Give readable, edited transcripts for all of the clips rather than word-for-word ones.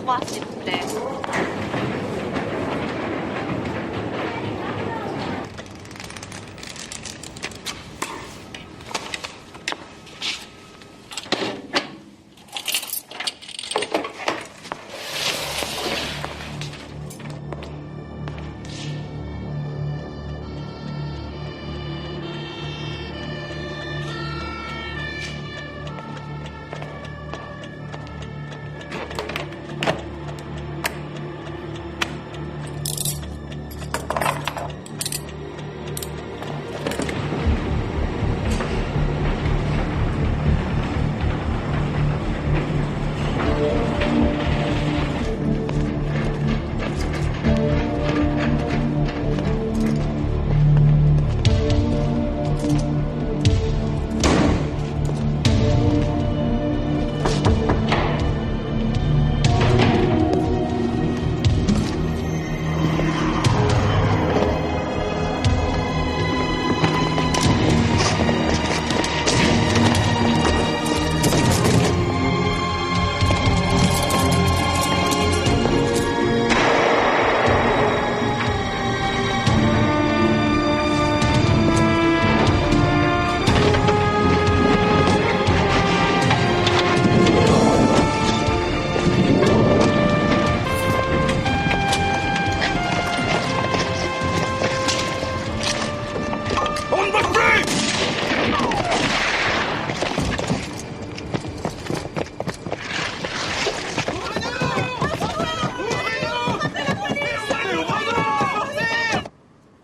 3, s'il vous plaît.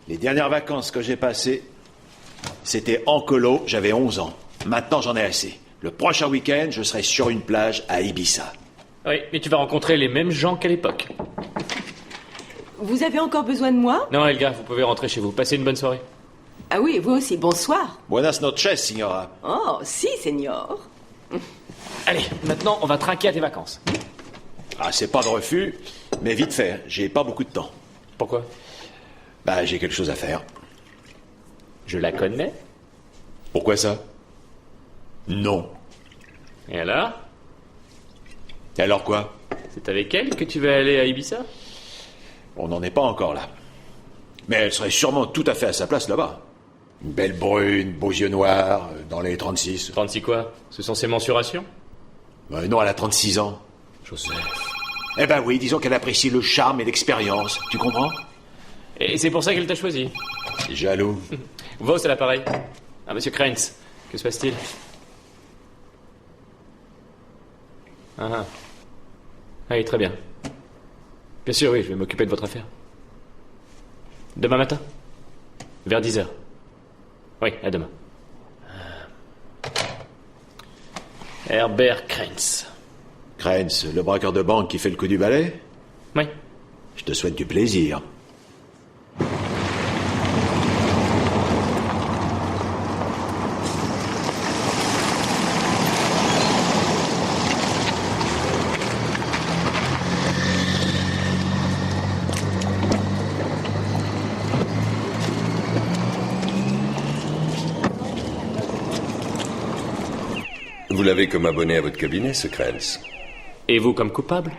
Les dernières vacances que j'ai passées, c'était en colo, j'avais 11 ans. Maintenant, j'en ai assez. Le prochain week-end, je serai sur une plage à Ibiza. Oui, mais tu vas rencontrer les mêmes gens qu'à l'époque. Vous avez encore besoin de moi? Non, Helga, vous pouvez rentrer chez vous. Passez une bonne soirée. Ah oui, vous aussi, bonsoir. Buenas noches, signora. Oh, si, senior. Allez, maintenant, on va trinquer à tes vacances. Ah, c'est pas de refus, mais vite fait, j'ai pas beaucoup de temps. Pourquoi? Bah, j'ai quelque chose à faire. Je la connais. Pourquoi ça? Non. Et alors? Et alors quoi? C'est avec elle que tu vas aller à Ibiza? On n'en est pas encore là. Mais elle serait sûrement tout à fait à sa place là-bas. Une belle brune, beaux yeux noirs, dans les 36. 36 quoi? Ce sont ses mensurations? Non, elle a 36 ans. Joseph. Eh ben oui, disons qu'elle apprécie le charme et l'expérience. Tu comprends? Et c'est pour ça qu'elle t'a choisi? Jaloux. Vos, c'est l'appareil. Ah, monsieur Krenz, que se passe-t-il? Ah. Oui, très bien. Bien sûr, oui, je vais m'occuper de votre affaire. Demain matin? Vers 10h. Oui, à demain. Herbert Krenz. Krenz, le braqueur de banque qui fait le coup du balai? Oui. Je te souhaite du plaisir. Vous l'avez comme abonné à votre cabinet, ce Krenz. Et vous comme coupable?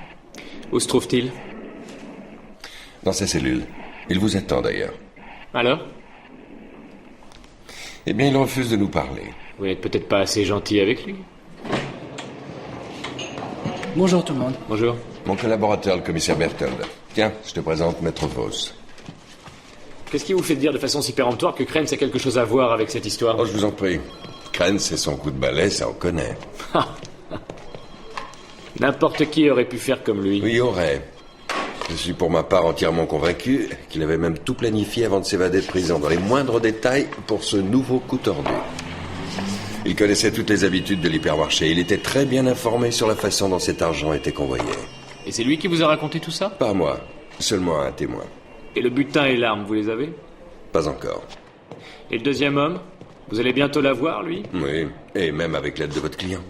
Où se trouve-t-il? Dans sa cellule. Il vous attend d'ailleurs. Alors? Eh bien, il refuse de nous parler. Vous n'êtes peut-être pas assez gentil avec lui. Bonjour tout le monde. Bonjour. Mon collaborateur, le commissaire Berthold. Tiens, je te présente Maître Vos. Qu'est-ce qui vous fait dire de façon si péremptoire que Krenz a quelque chose à voir avec cette histoire? Oh, je vous en prie. Krenz et son coup de balai, ça on connaît. N'importe qui aurait pu faire comme lui. Oui, aurait. Je suis pour ma part entièrement convaincu qu'il avait même tout planifié avant de s'évader de prison, dans les moindres détails, pour ce nouveau coup tordu. Il connaissait toutes les habitudes de l'hypermarché. Il était très bien informé sur la façon dont cet argent était convoyé. Et c'est lui qui vous a raconté tout ça? Pas moi, seulement un témoin. Et le butin et l'arme, vous les avez? Pas encore. Et le deuxième homme? Vous allez bientôt l'avoir, lui? Oui, et même avec l'aide de votre client.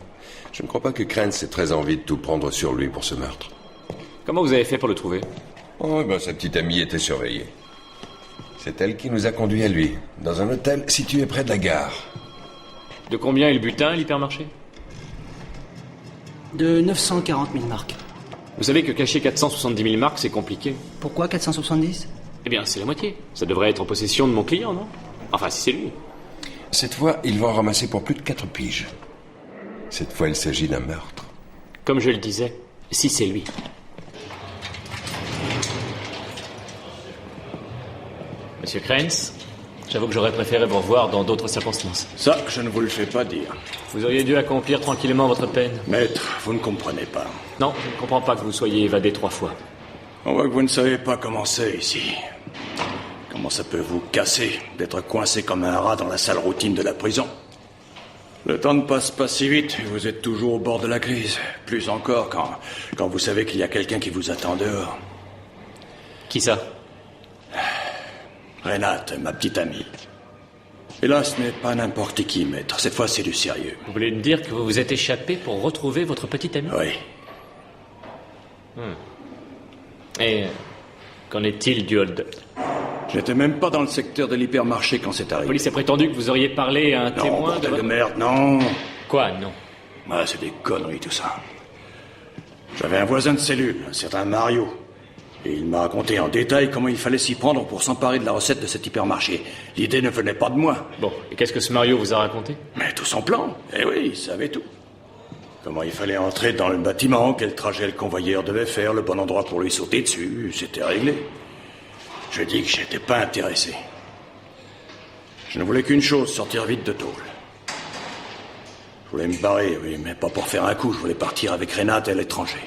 Je ne crois pas que Krenz ait très envie de tout prendre sur lui pour ce meurtre. Comment vous avez fait pour le trouver? Oh, ben sa petite amie était surveillée. C'est elle qui nous a conduits à lui, dans un hôtel situé près de la gare. De combien est le butin, l'hypermarché? De 940 000 marques. Vous savez que cacher 470 000 marques, c'est compliqué. Pourquoi 470? Eh bien, c'est la moitié. Ça devrait être en possession de mon client, non? Enfin, si c'est lui. Cette fois, il va en ramasser pour plus de 4 piges. Cette fois, il s'agit d'un meurtre. Comme je le disais, si c'est lui. Monsieur Krenz, j'avoue que j'aurais préféré vous revoir dans d'autres circonstances. Ça, je ne vous le fais pas dire. Vous auriez dû accomplir tranquillement votre peine. Maître, vous ne comprenez pas. Non, je ne comprends pas que vous soyez évadé 3 fois. On voit que vous ne savez pas comment c'est ici. Comment ça peut vous casser d'être coincé comme un rat dans la sale routine de la prison? Le temps ne passe pas si vite et vous êtes toujours au bord de la crise. Plus encore quand vous savez qu'il y a quelqu'un qui vous attend dehors. Qui ça? Renate, ma petite amie. Et là, ce n'est pas n'importe qui, maître. Cette fois, c'est du sérieux. Vous voulez me dire que vous vous êtes échappé pour retrouver votre petite amie? Oui. Et qu'en est-il du hold-up? Je n'étais même pas dans le secteur de l'hypermarché quand c'est La arrivé. police a prétendu que vous auriez parlé à un Non, témoin bordel de votre... merde, non. Quoi, non? Ah, c'est des conneries, tout ça. J'avais un voisin de cellule, un certain Mario. Et il m'a raconté en détail comment il fallait s'y prendre pour s'emparer de la recette de cet hypermarché. L'idée ne venait pas de moi. Bon, et qu'est-ce que ce Mario vous a raconté? Mais tout son plan. Eh oui, il savait tout. Comment il fallait entrer dans le bâtiment, quel trajet le convoyeur devait faire, le bon endroit pour lui sauter dessus, c'était réglé. Je dis que j'étais pas intéressé. Je ne voulais qu'une chose, sortir vite de tôle. Je voulais me barrer, oui, mais pas pour faire un coup, je voulais partir avec Renate à l'étranger.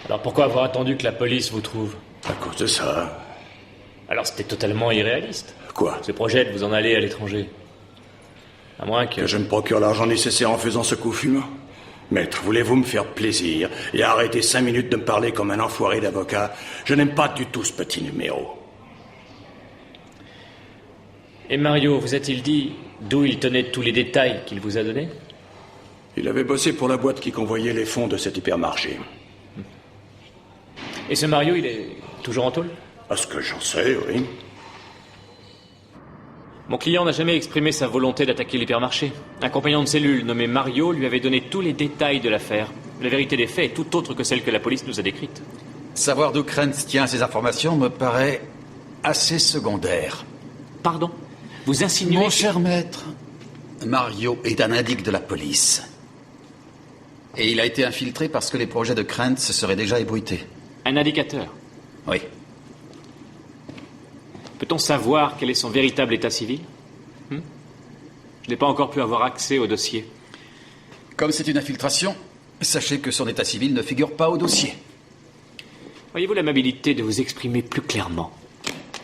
Alors pourquoi avoir attendu que la police vous trouve? À cause de ça. Alors c'était totalement irréaliste. Quoi? Ce projet de vous en aller à l'étranger. À moins que... Que je me procure l'argent nécessaire en faisant ce coup fumant? Maître, voulez-vous me faire plaisir et arrêter 5 minutes de me parler comme un enfoiré d'avocat? Je n'aime pas du tout ce petit numéro. Et Mario, vous a-t-il dit d'où il tenait tous les détails qu'il vous a donnés? Il avait bossé pour la boîte qui convoyait les fonds de cet hypermarché. Et ce Mario, il est toujours en tôle? À ce que j'en sais, oui. Mon client n'a jamais exprimé sa volonté d'attaquer l'hypermarché. Un compagnon de cellule nommé Mario lui avait donné tous les détails de l'affaire. La vérité des faits est tout autre que celle que la police nous a décrite. Savoir d'où Krenz tient ces informations me paraît assez secondaire. Pardon? Vous insinuez... Mon cher maître, Mario est un indique de la police. Et il a été infiltré parce que les projets de Krenz se seraient déjà ébruités. Un indicateur. Oui. Peut-on savoir quel est son véritable état civil? Je n'ai pas encore pu avoir accès au dossier. Comme c'est une infiltration, sachez que son état civil ne figure pas au dossier. Auriez-vous l'amabilité de vous exprimer plus clairement?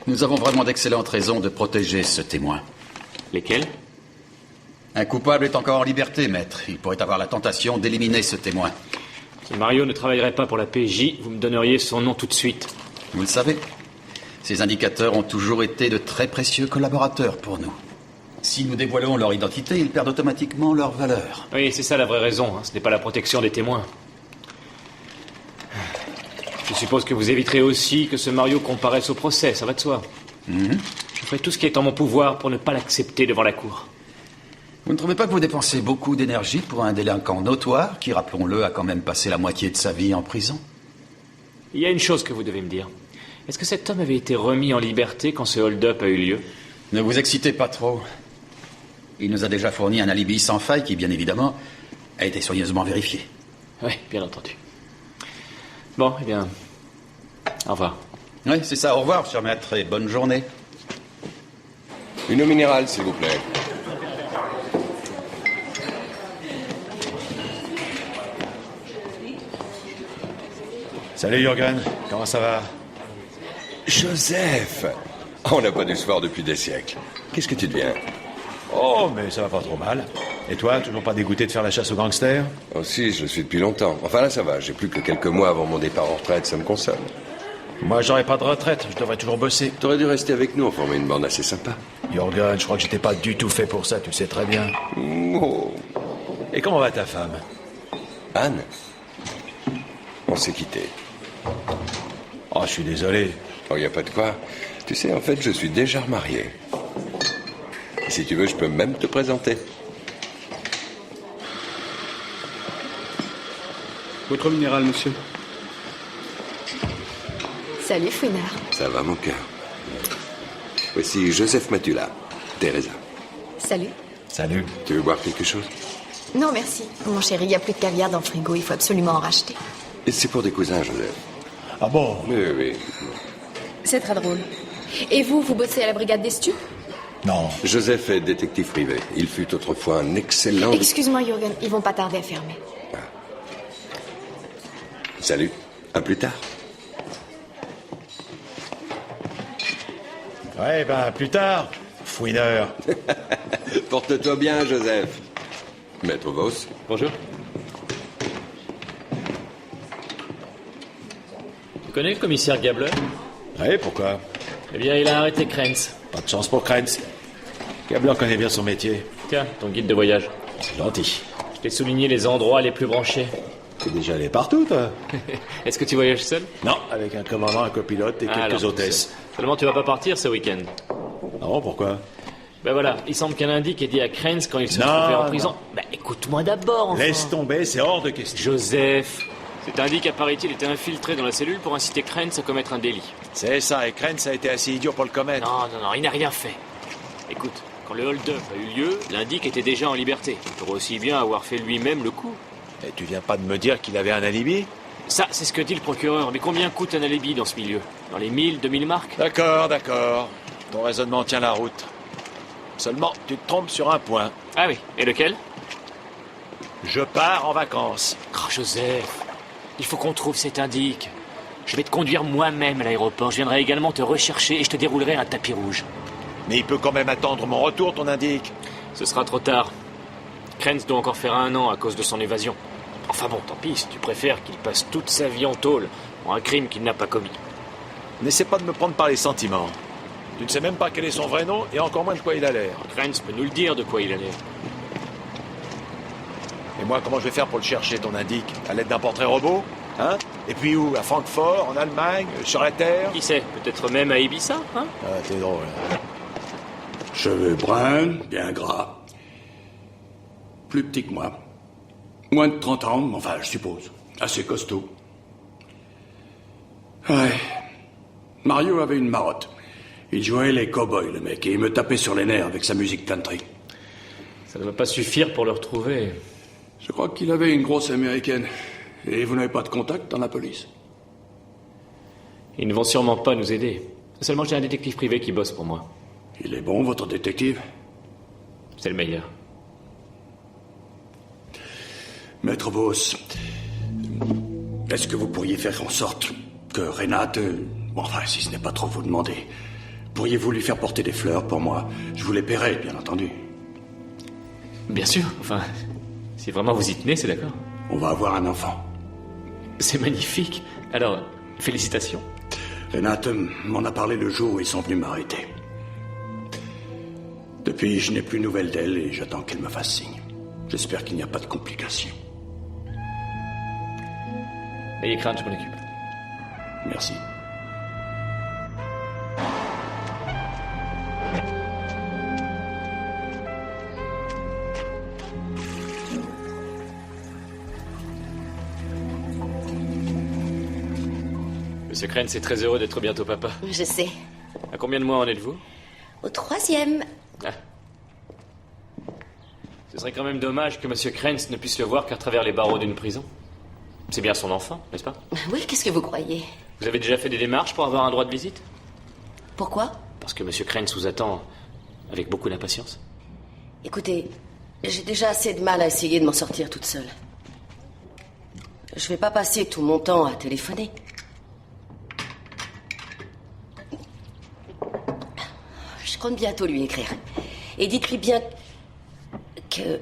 Nous avons vraiment d'excellentes raisons de protéger ce témoin. Lesquelles? Un coupable est encore en liberté, maître. Il pourrait avoir la tentation d'éliminer ce témoin. Si Mario ne travaillerait pas pour la PJ, vous me donneriez son nom tout de suite. Vous le savez, ces indicateurs ont toujours été de très précieux collaborateurs pour nous. Si nous dévoilons leur identité, ils perdent automatiquement leur valeur. Oui, c'est ça la vraie raison. Ce n'est pas la protection des témoins. Je suppose que vous éviterez aussi que ce Mario comparaisse au procès, ça va de soi. Je ferai tout ce qui est en mon pouvoir pour ne pas l'accepter devant la cour. Vous ne trouvez pas que vous dépensez beaucoup d'énergie pour un délinquant notoire qui, rappelons-le, a quand même passé la moitié de sa vie en prison? Il y a une chose que vous devez me dire. Est-ce que cet homme avait été remis en liberté quand ce hold-up a eu lieu? Ne vous excitez pas trop. Il nous a déjà fourni un alibi sans faille qui, bien évidemment, a été soigneusement vérifié. Oui, bien entendu. Bon, eh bien, au revoir. Oui, c'est ça. Au revoir, cher maître, et bonne journée. Une eau minérale, s'il vous plaît. Salut Jürgen, comment ça va? Joseph! On n'a pas dû se voir depuis des siècles. Qu'est-ce que tu deviens? Oh, mais ça va pas trop mal. Et toi, toujours pas dégoûté de faire la chasse aux gangsters? Oh si, je le suis depuis longtemps. Enfin là, ça va. J'ai plus que quelques mois avant mon départ en retraite, ça me console. Moi, j'aurais pas de retraite, je devrais toujours bosser. T'aurais dû rester avec nous, on formait une bande assez sympa. Jürgen, je crois que j'étais pas du tout fait pour ça, tu le sais très bien. Oh. Et comment va ta femme? Anne? On s'est quittés. Oh, je suis désolé. Oh, y a pas de quoi. Tu sais, en fait, je suis déjà remarié. Et si tu veux, je peux même te présenter. Votre minéral, monsieur. Salut, Fouinard. Ça va, mon cœur. Voici Joseph Matula. Teresa. Salut. Salut. Tu veux boire quelque chose? Non, merci. Mon chéri, il n'y a plus de caviar dans le frigo. Il faut absolument en racheter. Et c'est pour des cousins, Joseph. Ah bon? Oui. C'est très drôle. Et vous bossez à la brigade des stupes? Non. Joseph est détective privé. Il fut autrefois un excellent... Excuse-moi, Jürgen. Ils vont pas tarder à fermer. Salut. À plus tard. Ouais, ben, plus tard, fouineur. Porte-toi bien, Joseph. Maître Voss. Bonjour. Tu connais le commissaire Gabler? Ouais, pourquoi? Eh bien, il a arrêté Krenz. Pas de chance pour Krenz. Gabler connaît bien son métier. Tiens, ton guide de voyage. C'est gentil. Je t'ai souligné les endroits les plus branchés. T'es déjà allé partout, toi? Est-ce que tu voyages seul? Non, avec un commandant, un copilote et quelques alors, hôtesses. Seulement, tu vas pas partir ce week-end. Non, pourquoi? Ben voilà, il semble qu'un indice ait dit à Krenz quand il se Non, trouvait en non. prison. Ben écoute-moi d'abord, enfin. Laisse tomber, c'est hors de question. Joseph. Cet indique, apparaît-il, était infiltré dans la cellule pour inciter Krenz à commettre un délit. C'est ça, et Krenz a été assez idiot pour le commettre. Non, il n'a rien fait. Écoute, quand le hold-up a eu lieu, l'indique était déjà en liberté. Il pourrait aussi bien avoir fait lui-même le coup. Et tu viens pas de me dire qu'il avait un alibi? Ça, c'est ce que dit le procureur. Mais combien coûte un alibi dans ce milieu? Dans les 1000, 2000 marques? D'accord. Ton raisonnement tient la route. Seulement, tu te trompes sur un point. Ah oui, et lequel? Je pars en vacances. Oh, Joseph, il faut qu'on trouve cet indique. Je vais te conduire moi-même à l'aéroport. Je viendrai également te rechercher et je te déroulerai un tapis rouge. Mais il peut quand même attendre mon retour, ton indique. Ce sera trop tard. Krenz doit encore faire 1 an à cause de son évasion. Enfin bon, tant pis, si tu préfères qu'il passe toute sa vie en tôle pour un crime qu'il n'a pas commis. N'essaie pas de me prendre par les sentiments. Tu ne sais même pas quel est son vrai nom et encore moins de quoi il a l'air. Krenz peut nous le dire de quoi il a l'air. Et moi, comment je vais faire pour le chercher, ton indique? À l'aide d'un portrait robot? Hein? Et puis où? À Francfort, en Allemagne, sur la Terre? Qui sait, peut-être même à Ibiza, hein? Ah, t'es drôle. Cheveux bruns, bien gras. Plus petit que moi. Moins de 30 ans, enfin, je suppose. Assez costaud. Ouais. Mario avait une marotte. Il jouait les cow-boys, le mec, et il me tapait sur les nerfs avec sa musique country. Ça ne va pas suffire pour le retrouver. Je crois qu'il avait une grosse américaine. Et vous n'avez pas de contact dans la police? Ils ne vont sûrement pas nous aider. Seulement, j'ai un détective privé qui bosse pour moi. Il est bon, votre détective? C'est le meilleur. Maître Voss, est-ce que vous pourriez faire en sorte que Renate... Enfin, si ce n'est pas trop vous demander, pourriez-vous lui faire porter des fleurs pour moi? Je vous les paierai, bien entendu. Bien sûr, enfin, si vraiment vous y tenez, c'est d'accord. On va avoir un enfant. C'est magnifique. Alors, félicitations. Renate m'en a parlé le jour où ils sont venus m'arrêter. Depuis, je n'ai plus de nouvelles d'elle et j'attends qu'elle me fasse signe. J'espère qu'il n'y a pas de complications. Ayez crainte, je m'en occupe. Merci. Monsieur Krenz est très heureux d'être bientôt papa. Je sais. À combien de mois en êtes-vous? Au 3e. Ah. Ce serait quand même dommage que Monsieur Krenz ne puisse le voir qu'à travers les barreaux d'une prison. C'est bien son enfant, n'est-ce pas? Oui, qu'est-ce que vous croyez? Vous avez déjà fait des démarches pour avoir un droit de visite? Pourquoi? Parce que Monsieur Krenz vous attend avec beaucoup d'impatience. Écoutez, j'ai déjà assez de mal à essayer de m'en sortir toute seule. Je vais pas passer tout mon temps à téléphoner. Je compte bientôt lui écrire. Et dites-lui bien que...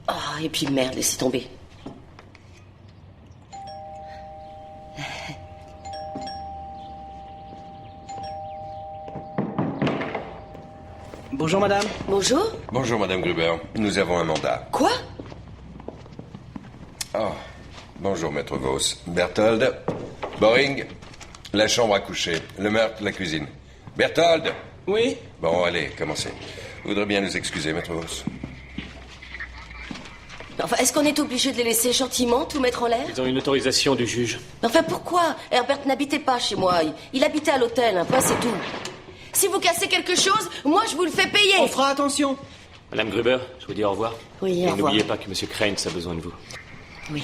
Ah, et puis merde, laissez tomber. Bonjour madame. Bonjour. Bonjour, Madame Gruber. Nous avons un mandat. Quoi? Oh, bonjour, Maître Voss. Berthold. Boring. La chambre à coucher. Le meurtre, la cuisine. Berthold. Oui? Bon, allez, commencez. Vous voudrez bien nous excuser, Maître Voss. Enfin, est-ce qu'on est obligé de les laisser gentiment tout mettre en l'air? Ils ont une autorisation du juge. Enfin, pourquoi? Herbert n'habitait pas chez moi. Il habitait à l'hôtel, un point, c'est tout. Si vous cassez quelque chose, moi, je vous le fais payer. On fera attention. Madame Gruber, je vous dis au revoir. Oui, Et au revoir. n'oubliez pas que Monsieur Cranes a besoin de vous. Oui.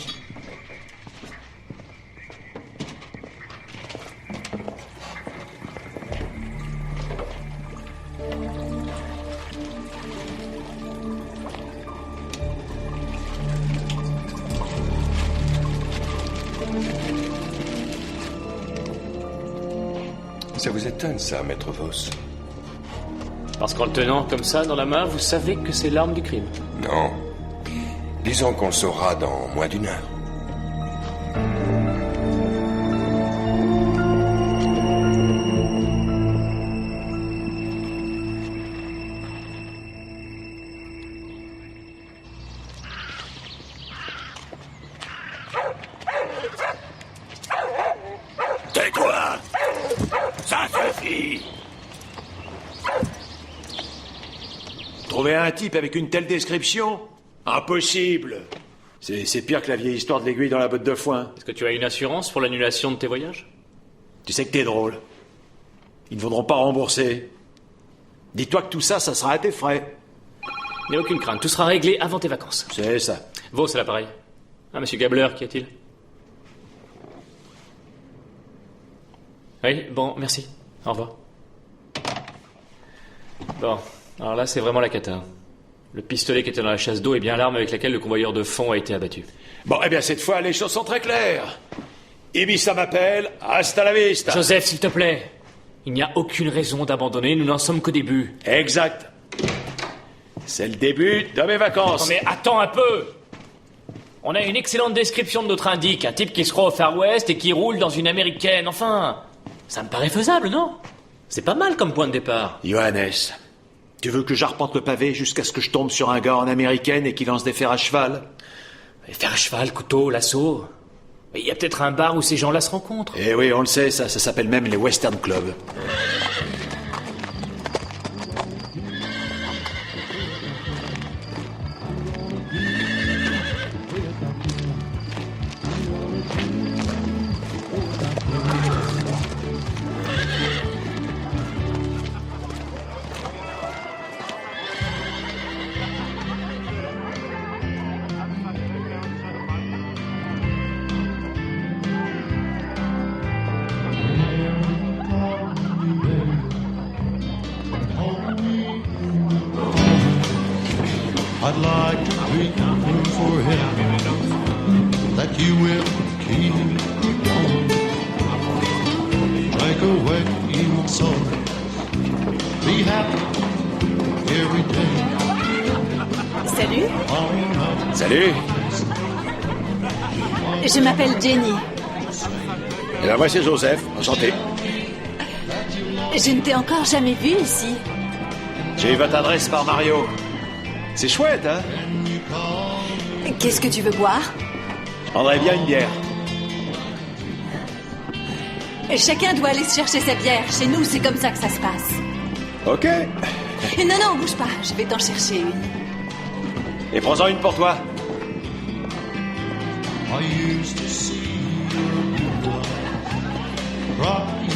Ça vous étonne, ça, maître Voss? Parce qu'en le tenant comme ça dans la main, vous savez que c'est l'arme du crime. Non. Disons qu'on le saura dans moins d'une heure. Tais-toi! Ça suffit! Trouver un type avec une telle description? Impossible! C'est pire que la vieille histoire de l'aiguille dans la botte de foin. Est-ce que tu as une assurance pour l'annulation de tes voyages? Tu sais que t'es drôle. Ils ne voudront pas rembourser. Dis-toi que tout ça, ça sera à tes frais. Il n'y a aucune crainte, tout sera réglé avant tes vacances. C'est ça. Voss à l'appareil. Ah, monsieur Gabler, qu'y a-t-il? Oui, bon, merci. Au revoir. Bon, alors là, c'est vraiment la cata. Le pistolet qui était dans la chasse d'eau est bien l'arme avec laquelle le convoyeur de fond a été abattu. Bon, eh bien, cette fois, les choses sont très claires. Ibiza m'appelle, hasta la vista. Joseph, s'il te plaît. Il n'y a aucune raison d'abandonner, nous n'en sommes qu'au début. Exact. C'est le début de mes vacances. Non mais attends un peu. On a une excellente description de notre indique. Un type qui se croit au Far West et qui roule dans une américaine. Enfin, ça me paraît faisable, non? C'est pas mal comme point de départ. Johannes, tu veux que j'arpente le pavé jusqu'à ce que je tombe sur un gars en américaine et qui lance des fers à cheval? Mais faire à cheval, couteau, lasso. Mais il y a peut-être un bar où ces gens-là se rencontrent. Eh oui, on le sait, ça s'appelle même les Western Clubs. I'd like to drink for him that you will keep on. Drink away evil soul. Be happy every day. Salut, Salut. je m'appelle Jenny. Et là, voici Joseph, enchanté. Je ne t'ai encore jamais vue ici. J'ai eu votre adresse par Mario. C'est chouette, hein? Qu'est-ce que tu veux boire? Je prendrais bien une bière. Chacun doit aller se chercher sa bière. Chez nous, c'est comme ça que ça se passe. Ok. Non, non, bouge pas. Je vais t'en chercher une. Et prends-en une pour toi. I used to see your crying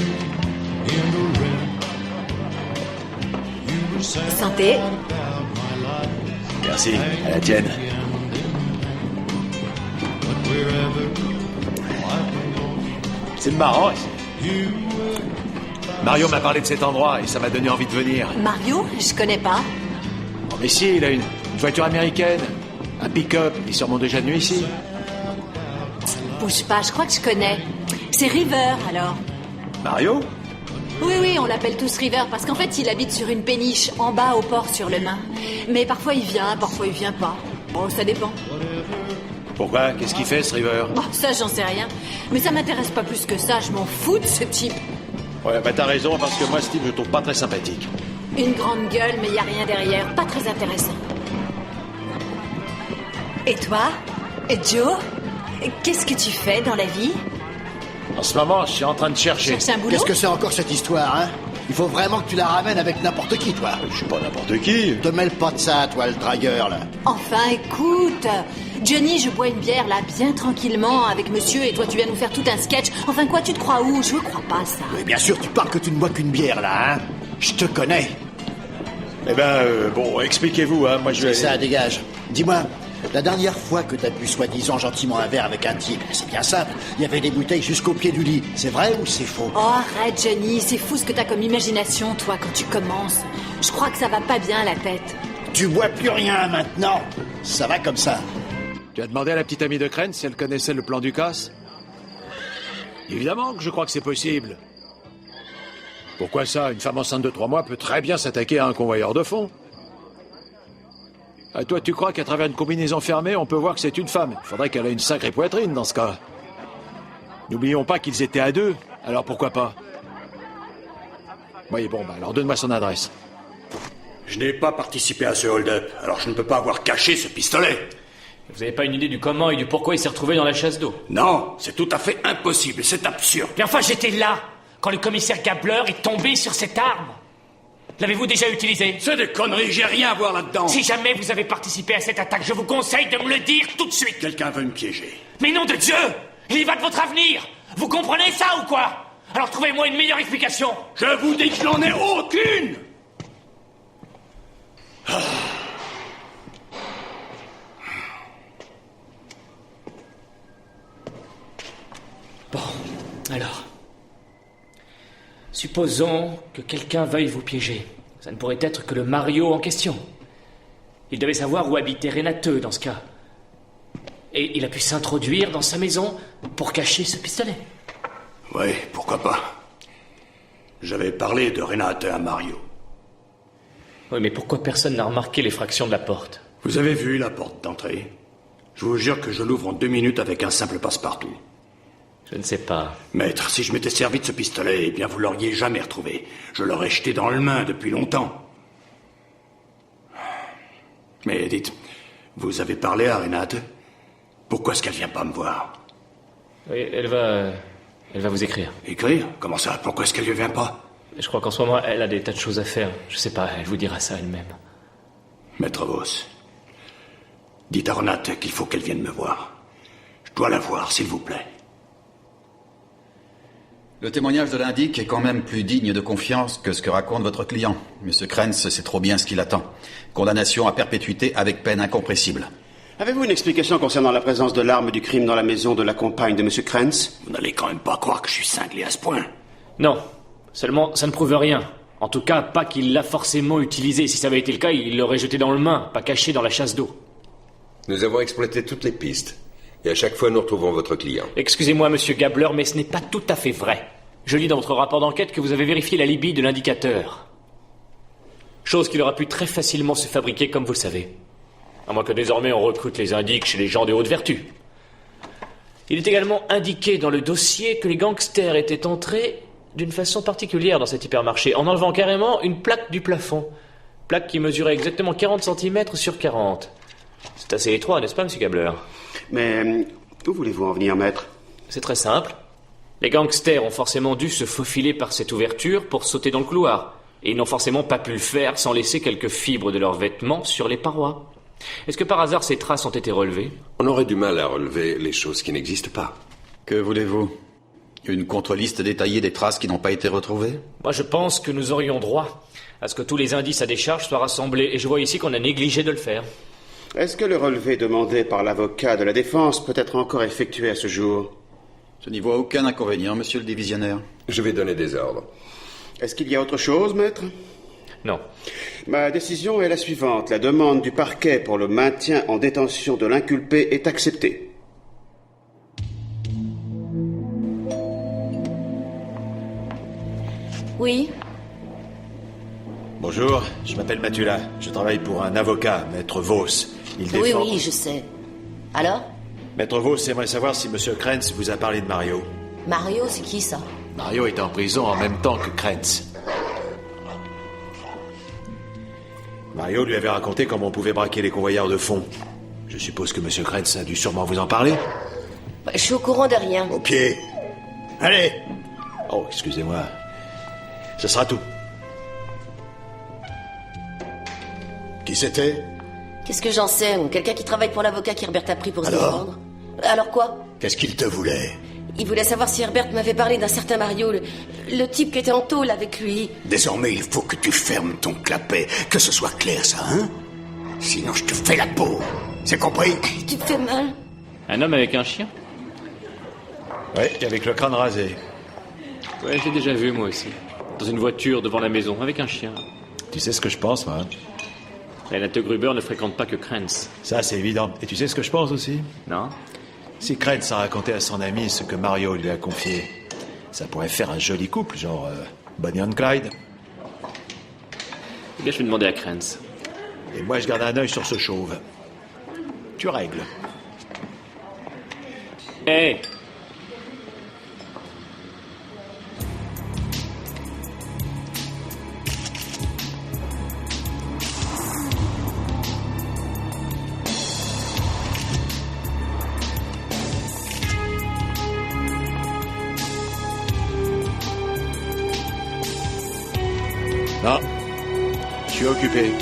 in the rain. You were sad Santé. about my life. Merci, à la tienne. But wherever C'est marrant ici. Mario m'a parlé de cet endroit et ça m'a donné envie de venir. Mario, je connais pas. Oh, mais si, il a une voiture américaine. Un pick-up. Il est sûrement déjà venu ici. Bouge pas, je crois que je connais. C'est River, alors. Mario? Oui, on l'appelle tous River parce qu'en fait, il habite sur une péniche en bas au port sur le Main. Mais parfois il vient pas. Bon, ça dépend. Pourquoi? Qu'est-ce qu'il fait, ce River? Bon, ça, j'en sais rien. Mais ça m'intéresse pas plus que ça. Je m'en fous de ce type. Ouais, bah t'as raison, parce que moi, ce type, je le trouve pas très sympathique. Une grande gueule, mais y a rien derrière. Pas très intéressant. Et toi, Joe, qu'est-ce que tu fais dans la vie? En ce moment, je suis en train de chercher. Cherche un boulot? Qu'est-ce que c'est encore cette histoire, hein? Il faut vraiment que tu la ramènes avec n'importe qui, toi. Je suis pas n'importe qui. Te mêle pas de ça, toi, le dragueur, là. Enfin, écoute, Johnny, je bois une bière, là, bien tranquillement, avec monsieur, et toi, tu viens nous faire tout un sketch. Enfin, quoi, tu te crois où? Je ne crois pas, ça. Oui, bien sûr, tu parles que tu ne bois qu'une bière, là, hein. Je te connais. Eh ben, bon, expliquez-vous, hein. Moi, je vais... C'est ça, dégage. Dis-moi, la dernière fois que t'as bu soi-disant gentiment un verre avec un type, c'est bien simple. Il y avait des bouteilles jusqu'au pied du lit. C'est vrai ou c'est faux? Oh, arrête, Johnny, c'est fou ce que t'as comme imagination, toi, quand tu commences. Je crois que ça va pas bien, la tête. Tu bois plus rien, maintenant. Ça va comme ça. Tu as demandé à la petite amie de Crane si elle connaissait le plan du casse? Évidemment que je crois que c'est possible. Pourquoi ça? Une femme enceinte de 3 mois peut très bien s'attaquer à un convoyeur de fonds. Ah, toi, tu crois qu'à travers une combinaison fermée, on peut voir que c'est une femme? Il faudrait qu'elle ait une sacrée poitrine dans ce cas. N'oublions pas qu'ils étaient à 2, alors pourquoi pas? Oui, bon, bah alors donne-moi son adresse. Je n'ai pas participé à ce hold-up, alors je ne peux pas avoir caché ce pistolet. Vous n'avez pas une idée du comment et du pourquoi il s'est retrouvé dans la chasse d'eau? Non, c'est tout à fait impossible, c'est absurde. Mais enfin, j'étais là quand le commissaire Gabler est tombé sur cette arme. L'avez-vous déjà utilisée? C'est des conneries, j'ai rien à voir là-dedans. Si jamais vous avez participé à cette attaque, je vous conseille de me le dire tout de suite. Quelqu'un veut me piéger. Mais nom de Dieu! Il y va de votre avenir! Vous comprenez ça ou quoi? Alors trouvez-moi une meilleure explication. Je vous dis que je n'en ai aucune. Bon, alors... Supposons que quelqu'un veuille vous piéger. Ça ne pourrait être que le Mario en question. Il devait savoir où habitait Renate dans ce cas. Et il a pu s'introduire dans sa maison pour cacher ce pistolet. Oui, pourquoi pas. J'avais parlé de Renate à Mario. Oui, mais pourquoi personne n'a remarqué l'effraction de la porte? Vous avez vu la porte d'entrée? Je vous jure que je l'ouvre en 2 minutes avec un simple passe-partout. Je ne sais pas. Maître, si je m'étais servi de ce pistolet, eh bien vous l'auriez jamais retrouvé. Je l'aurais jeté dans le main depuis longtemps. Mais dites, vous avez parlé à Renate? Pourquoi est-ce qu'elle vient pas me voir? Oui, elle va vous écrire. Écrire? Comment ça? Pourquoi est-ce qu'elle ne vient pas? Je crois qu'en ce moment, elle a des tas de choses à faire. Je sais pas, elle vous dira ça elle-même. Maître Vos, dites à Renate qu'il faut qu'elle vienne me voir. Je dois la voir, s'il vous plaît. Le témoignage de l'indic est quand même plus digne de confiance que ce que raconte votre client. Monsieur Krenz sait trop bien ce qu'il attend. Condamnation à perpétuité avec peine incompressible. Avez-vous une explication concernant la présence de l'arme du crime dans la maison de la compagne de Monsieur Krenz? Vous n'allez quand même pas croire que je suis cinglé à ce point. Non. Seulement, ça ne prouve rien. En tout cas, pas qu'il l'a forcément utilisé. Si ça avait été le cas, il l'aurait jeté dans le Main, pas caché dans la chasse d'eau. Nous avons exploité toutes les pistes. Et à chaque fois, nous retrouvons votre client. Excusez-moi, monsieur Gabler, mais ce n'est pas tout à fait vrai. Je lis dans votre rapport d'enquête que vous avez vérifié la libye de l'indicateur. Chose qu'il aura pu très facilement se fabriquer, comme vous le savez. À moins que désormais on recrute les indices chez les gens de haute vertu. Il est également indiqué dans le dossier que les gangsters étaient entrés d'une façon particulière dans cet hypermarché, en enlevant carrément une plaque du plafond. Plaque qui mesurait exactement 40 cm sur 40. C'est assez étroit, n'est-ce pas, monsieur Gabler? Mais où voulez-vous en venir, maître? C'est très simple. Les gangsters ont forcément dû se faufiler par cette ouverture pour sauter dans le couloir. Et ils n'ont forcément pas pu le faire sans laisser quelques fibres de leurs vêtements sur les parois. Est-ce que par hasard ces traces ont été relevées? On aurait du mal à relever les choses qui n'existent pas. Que voulez-vous? Une contre-liste détaillée des traces qui n'ont pas été retrouvées? Moi je pense que nous aurions droit à ce que tous les indices à décharge soient rassemblés. Et je vois ici qu'on a négligé de le faire. Est-ce que le relevé demandé par l'avocat de la défense peut être encore effectué à ce jour? Je n'y vois aucun inconvénient, monsieur le divisionnaire. Je vais donner des ordres. Est-ce qu'il y a autre chose, maître? Non. Ma décision est la suivante. La demande du parquet pour le maintien en détention de l'inculpé est acceptée. Oui? Bonjour, je m'appelle Matula. Je travaille pour un avocat, Maître Vos. Il défend... Oui, je sais. Alors? Maître Vos aimerait savoir si Monsieur Krenz vous a parlé de Mario. Mario, c'est qui ça? Mario est en prison en même temps que Krenz. Mario lui avait raconté comment on pouvait braquer les convoyeurs de fonds. Je suppose que Monsieur Krenz a dû sûrement vous en parler. Je suis au courant de rien. Au pied. Allez. Oh, excusez-moi. Ce sera tout. Qui c'était? Qu'est-ce que j'en sais? Quelqu'un qui travaille pour l'avocat qu'Herbert a pris pour se Alors défendre. Alors quoi? Qu'est-ce qu'il te voulait? Il voulait savoir si Herbert m'avait parlé d'un certain Mario, le type qui était en tôle avec lui. Désormais, il faut que tu fermes ton clapet. Que ce soit clair, ça, hein? Sinon, je te fais la peau. C'est compris? Tu te fais mal? Un homme avec un chien? Ouais, avec le crâne rasé. Ouais, j'ai déjà vu, moi aussi. Dans une voiture devant la maison, avec un chien. Tu sais ce que je pense, moi? Renate Gruber ne fréquente pas que Kranz. Ça, c'est évident. Et tu sais ce que je pense aussi? Non? Si Kranz a raconté à son ami ce que Mario lui a confié, ça pourrait faire un joli couple, genre Bonnie and Clyde. Eh bien, je vais demander à Kranz. Et moi, je garde un œil sur ce chauve. Tu règles. Hé! Non, je suis occupé.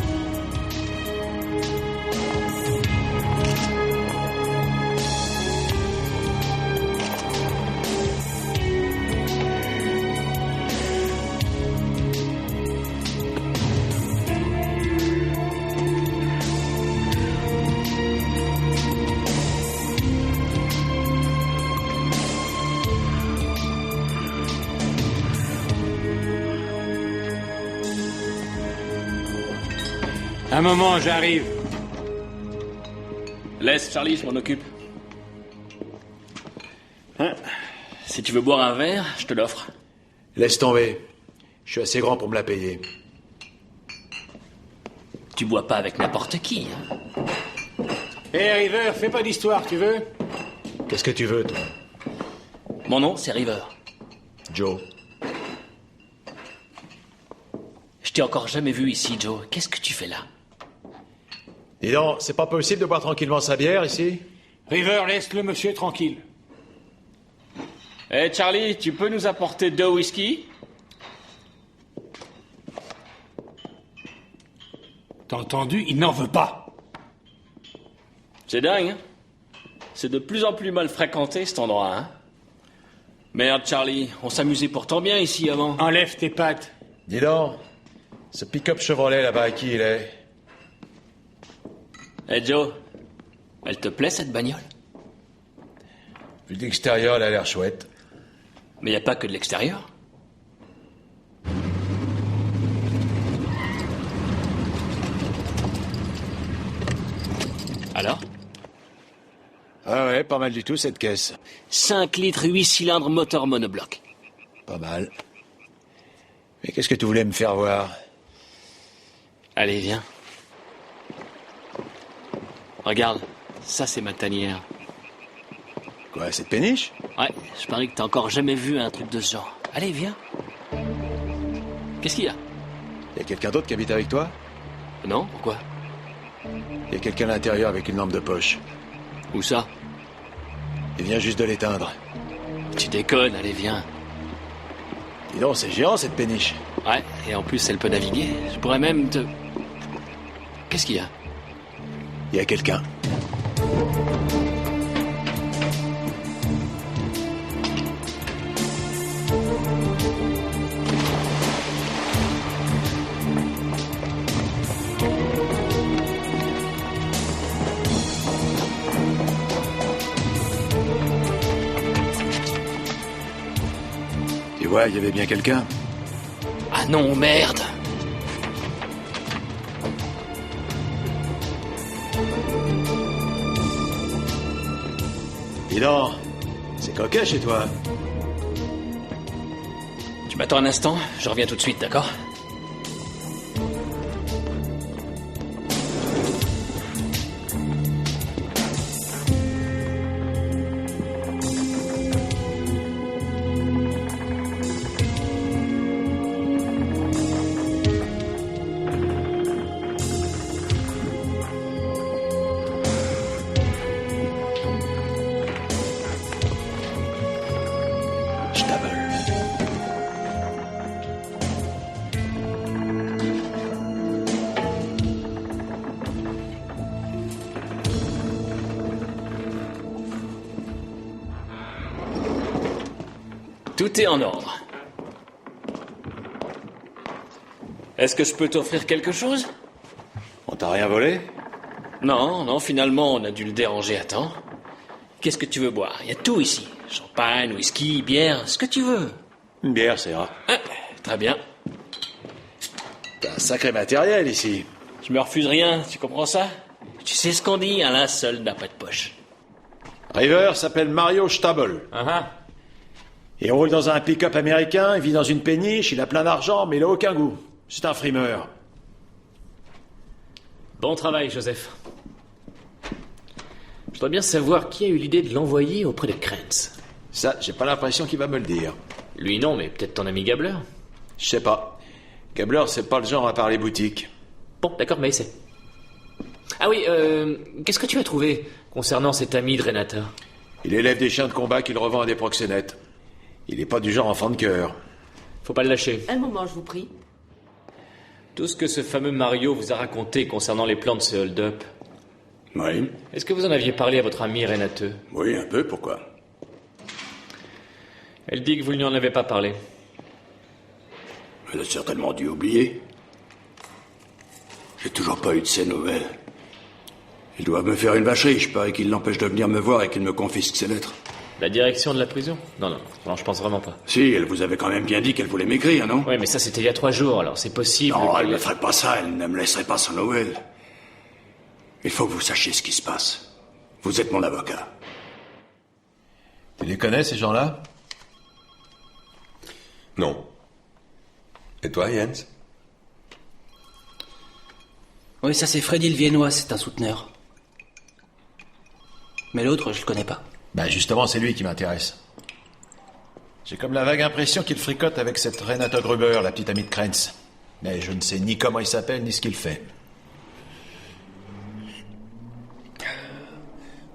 Un moment, j'arrive. Laisse, Charlie, je m'en occupe. Hein? Si tu veux boire un verre, je te l'offre. Laisse tomber. Je suis assez grand pour me la payer. Tu bois pas avec n'importe qui, hein? Hé, River, fais pas d'histoire, tu veux? Qu'est-ce que tu veux, toi? Mon nom, c'est River. Joe. Je t'ai encore jamais vu ici, Joe. Qu'est-ce que tu fais là? Dis donc, c'est pas possible de boire tranquillement sa bière, ici? River, laisse le monsieur tranquille. Hé, Charlie, tu peux nous apporter 2 whisky? T'as entendu? Il n'en veut pas. C'est dingue, hein? C'est de plus en plus mal fréquenté, cet endroit, hein? Merde, Charlie, on s'amusait pourtant bien ici avant. Enlève tes pattes. Dis donc, ce pick-up Chevrolet là-bas, à qui il est? Hé, Joe, elle te plaît, cette bagnole? Vu de l'extérieur, elle a l'air chouette. Mais y a pas que de l'extérieur. Alors? Ah ouais, pas mal du tout, cette caisse. 5 litres 8 cylindres moteur monobloc. Pas mal. Mais qu'est-ce que tu voulais me faire voir? Allez, viens. Regarde, ça c'est ma tanière. Quoi, cette péniche? Ouais, je parie que t'as encore jamais vu un truc de ce genre. Allez, viens. Qu'est-ce qu'il y a? Y a quelqu'un d'autre qui habite avec toi? Non, pourquoi? Y a quelqu'un à l'intérieur avec une lampe de poche. Où ça? Il vient juste de l'éteindre. Tu déconnes, allez, viens. Dis donc, c'est géant cette péniche. Ouais, et en plus elle peut naviguer. Je pourrais même te... Qu'est-ce qu'il y a? Il y a quelqu'un. Tu vois, il y avait bien quelqu'un. Ah non, merde! Dis donc, c'est coquet chez toi. Tu m'attends un instant, je reviens tout de suite, d'accord? Tout est en ordre. Est-ce que je peux t'offrir quelque chose? On t'a rien volé? Non, finalement, on a dû le déranger à temps. Qu'est-ce que tu veux boire? Il y a tout ici. Champagne, whisky, bière, ce que tu veux. Une bière, ça ira. Ah, très bien. T'as un sacré matériel ici. Je me refuse rien, tu comprends ça? Tu sais ce qu'on dit, un linceul n'a pas de poche. River s'appelle Mario Stabel. Il roule dans un pick-up américain, il vit dans une péniche, il a plein d'argent, mais il a aucun goût. C'est un frimeur. Bon travail, Joseph. Je dois bien savoir qui a eu l'idée de l'envoyer auprès de Krantz. Ça, j'ai pas l'impression qu'il va me le dire. Lui non, mais peut-être ton ami Gabler. Je sais pas. Gabler, c'est pas le genre à parler boutique. Bon, d'accord, mais essaie. Ah oui, qu'est-ce que tu as trouvé concernant cet ami de Renata? Il élève des chiens de combat qu'il revend à des proxénètes. Il est pas du genre enfant de cœur. Faut pas le lâcher. Un moment, je vous prie. Tout ce que ce fameux Mario vous a raconté concernant les plans de ce hold-up. Oui. Est-ce que vous en aviez parlé à votre amie Renate? Oui, un peu, pourquoi? Elle dit que vous ne lui en avez pas parlé. Elle a certainement dû oublier. J'ai toujours pas eu de ses nouvelles. Ils doivent me faire une vacherie, je parie qu'ils l'empêchent de venir me voir et qu'ils me confisquent ses lettres. La direction de la prison? Non, je pense vraiment pas. Si, elle vous avait quand même bien dit qu'elle voulait m'écrire, non? Oui, mais ça c'était il y a 3 jours, alors c'est possible. Non, elle ne ferait pas ça, elle ne me laisserait pas sans nouvelles. Il faut que vous sachiez ce qui se passe. Vous êtes mon avocat. Tu les connais, ces gens-là? Non. Et toi, Jens? Oui, ça c'est Freddy le Viennois, c'est un souteneur. Mais l'autre, je le connais pas. Ben justement, c'est lui qui m'intéresse. J'ai comme la vague impression qu'il fricote avec cette Renata Gruber, la petite amie de Krantz. Mais je ne sais ni comment il s'appelle, ni ce qu'il fait.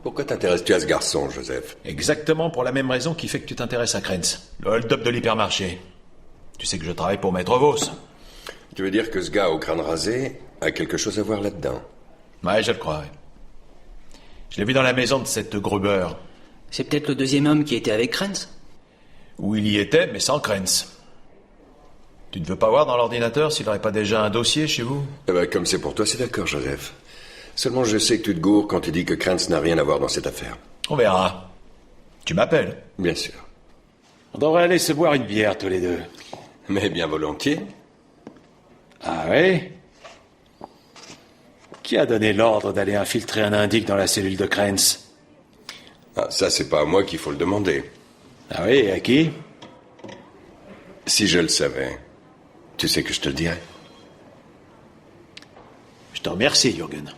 Pourquoi t'intéresses-tu à ce garçon, Joseph? Exactement pour la même raison qui fait que tu t'intéresses à Krantz. Le hold-up de l'hypermarché. Tu sais que je travaille pour Maître Vos. Tu veux dire que ce gars au crâne rasé a quelque chose à voir là-dedans? Ouais, je le crois. Ouais. Je l'ai vu dans la maison de cette Gruber. C'est peut-être le deuxième homme qui était avec Krantz? Où il y était, mais sans Krantz. Tu ne veux pas voir dans l'ordinateur s'il n'aurait pas déjà un dossier chez vous? Eh ben, comme c'est pour toi, c'est d'accord, Joseph. Seulement, je sais que tu te gourres quand tu dis que Krantz n'a rien à voir dans cette affaire. On verra. Tu m'appelles? Bien sûr. On devrait aller se boire une bière tous les deux. Mais bien volontiers. Ah oui? Qui a donné l'ordre d'aller infiltrer un indique dans la cellule de Krantz? Ah, ça, c'est pas à moi qu'il faut le demander. Ah oui, et à qui? Si je le savais, tu sais que je te le dirais. Je te remercie, Jürgen.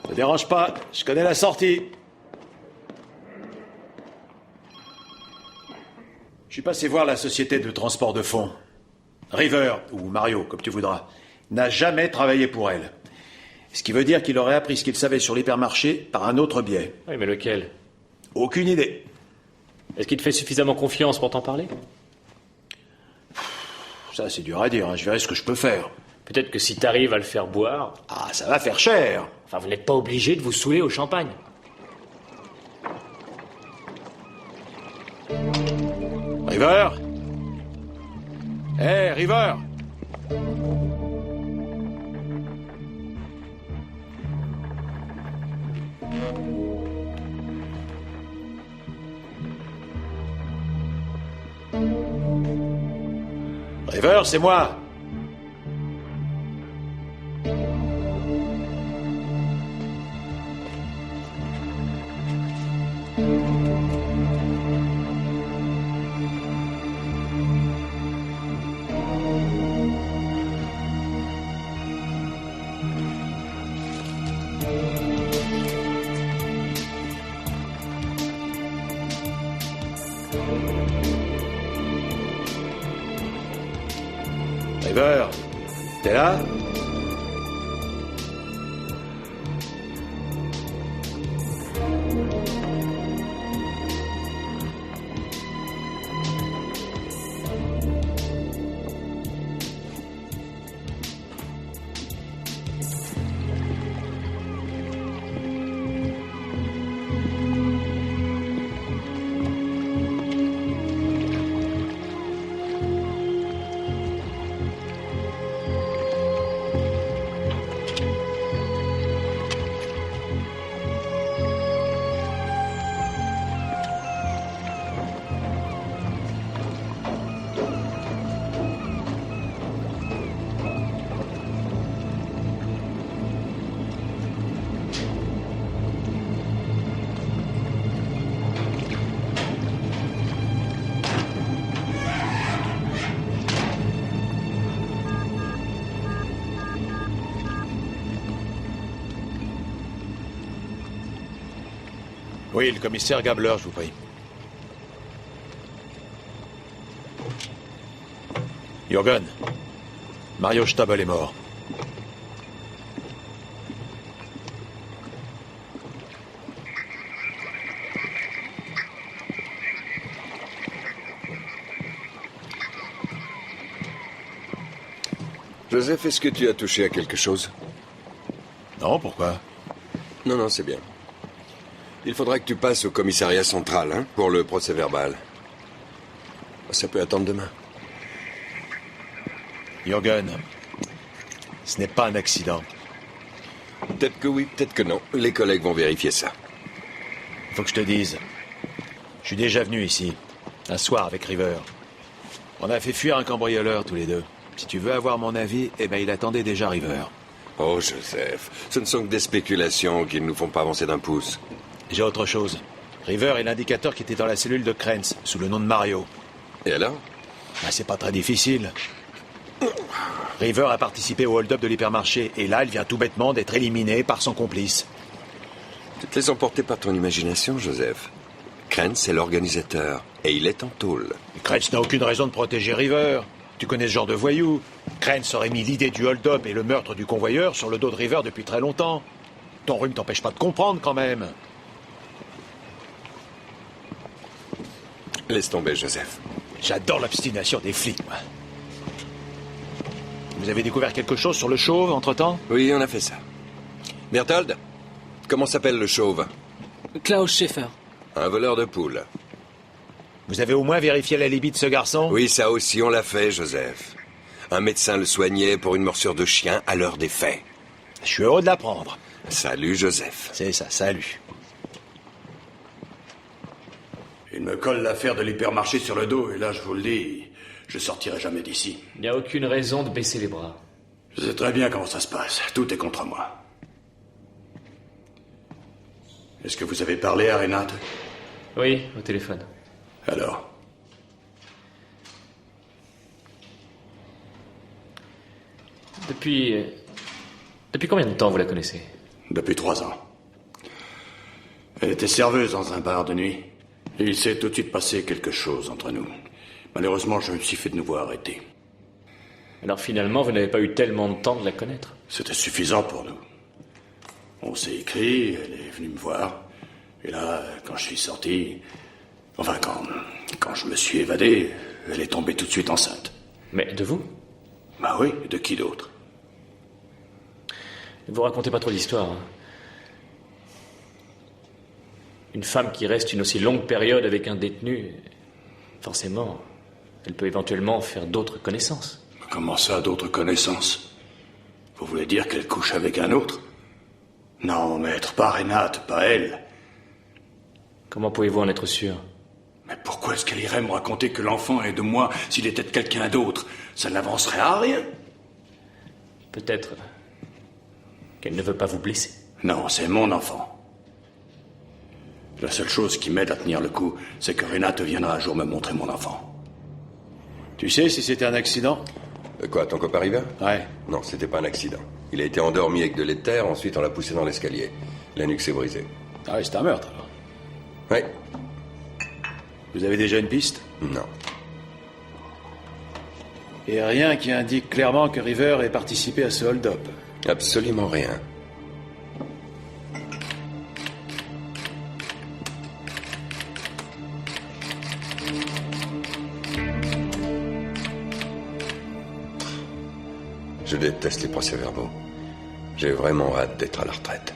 Ne dérange pas, je connais la sortie. Je suis passé voir la société de transport de fonds. River, ou Mario, comme tu voudras, n'a jamais travaillé pour elle. Ce qui veut dire qu'il aurait appris ce qu'il savait sur l'hypermarché par un autre biais. Oui, mais lequel? Aucune idée. Est-ce qu'il te fait suffisamment confiance pour t'en parler? Ça, c'est dur à dire, hein. Je verrai ce que je peux faire. Peut-être que si t'arrives à le faire boire... Ah, ça va faire cher. Enfin, vous n'êtes pas obligé de vous saouler au champagne. River? Hé, River! River, c'est moi. River, t'es là? Oui, le commissaire Gabler, je vous prie. Jürgen, Mario Stabel est mort. Joseph, est-ce que tu as touché à quelque chose? Non, pourquoi? Non, c'est bien. Il faudra que tu passes au commissariat central, hein, pour le procès-verbal. Ça peut attendre demain. Jürgen, ce n'est pas un accident. Peut-être que oui, peut-être que non. Les collègues vont vérifier ça. Il faut que je te dise. Je suis déjà venu ici, un soir avec River. On a fait fuir un cambrioleur tous les deux. Si tu veux avoir mon avis, il attendait déjà River. Oh, Joseph, ce ne sont que des spéculations qui ne nous font pas avancer d'un pouce. J'ai autre chose. River est l'indicateur qui était dans la cellule de Krenz, sous le nom de Mario. Et alors? C'est pas très difficile. River a participé au hold-up de l'hypermarché, et là, il vient tout bêtement d'être éliminé par son complice. Tu te laisses emporter par ton imagination, Joseph. Krenz est l'organisateur, et il est en tôle. Krenz n'a aucune raison de protéger River. Tu connais ce genre de voyou. Krenz aurait mis l'idée du hold-up et le meurtre du convoyeur sur le dos de River depuis très longtemps. Ton rhume t'empêche pas de comprendre, quand même. Laisse tomber, Joseph. J'adore l'obstination des flics, moi. Vous avez découvert quelque chose sur le chauve, entre-temps? Oui, on a fait ça. Berthold, comment s'appelle le chauve? Klaus Schäfer. Un voleur de poules. Vous avez au moins vérifié l'alibi de ce garçon? Oui, ça aussi, on l'a fait, Joseph. Un médecin le soignait pour une morsure de chien à l'heure des faits. Je suis heureux de l'apprendre. Salut, Joseph. C'est ça, salut. Il me colle l'affaire de l'hypermarché sur le dos, et là, je vous le dis, je sortirai jamais d'ici. Il n'y a aucune raison de baisser les bras. Je sais très bien comment ça se passe. Tout est contre moi. Est-ce que vous avez parlé à Renate? Oui, au téléphone. Alors? Depuis combien de temps vous la connaissez? Depuis 3 ans. Elle était serveuse dans un bar de nuit. Et il s'est tout de suite passé quelque chose entre nous. Malheureusement, je me suis fait de nouveau arrêter. Alors finalement, vous n'avez pas eu tellement de temps de la connaître? C'était suffisant pour nous. On s'est écrit, elle est venue me voir. Et là, quand je suis sorti... Enfin, quand je me suis évadé, elle est tombée tout de suite enceinte. Mais de vous? Bah oui, de qui d'autre? Ne vous racontez pas trop d'histoires. Hein. Une femme qui reste une aussi longue période avec un détenu, forcément, elle peut éventuellement faire d'autres connaissances. Comment ça, d'autres connaissances? Vous voulez dire qu'elle couche avec un autre? Non, maître, pas Renate, pas elle. Comment pouvez-vous en être sûr? Mais pourquoi est-ce qu'elle irait me raconter que l'enfant est de moi s'il était de quelqu'un d'autre? Ça n'avancerait à rien. Peut-être qu'elle ne veut pas vous blesser. Non, c'est mon enfant. La seule chose qui m'aide à tenir le coup, c'est que Renate viendra un jour me montrer mon enfant. Tu sais si c'était un accident? Quoi, ton copain River? Ouais. Non, c'était pas un accident. Il a été endormi avec de l'éther, ensuite on l'a poussé dans l'escalier. La nuque s'est brisée. Ah oui, c'est un meurtre, alors. Oui. Vous avez déjà une piste? Non. Et rien qui indique clairement que River ait participé à ce hold-up? Absolument rien. Je déteste les procès-verbaux. J'ai vraiment hâte d'être à la retraite.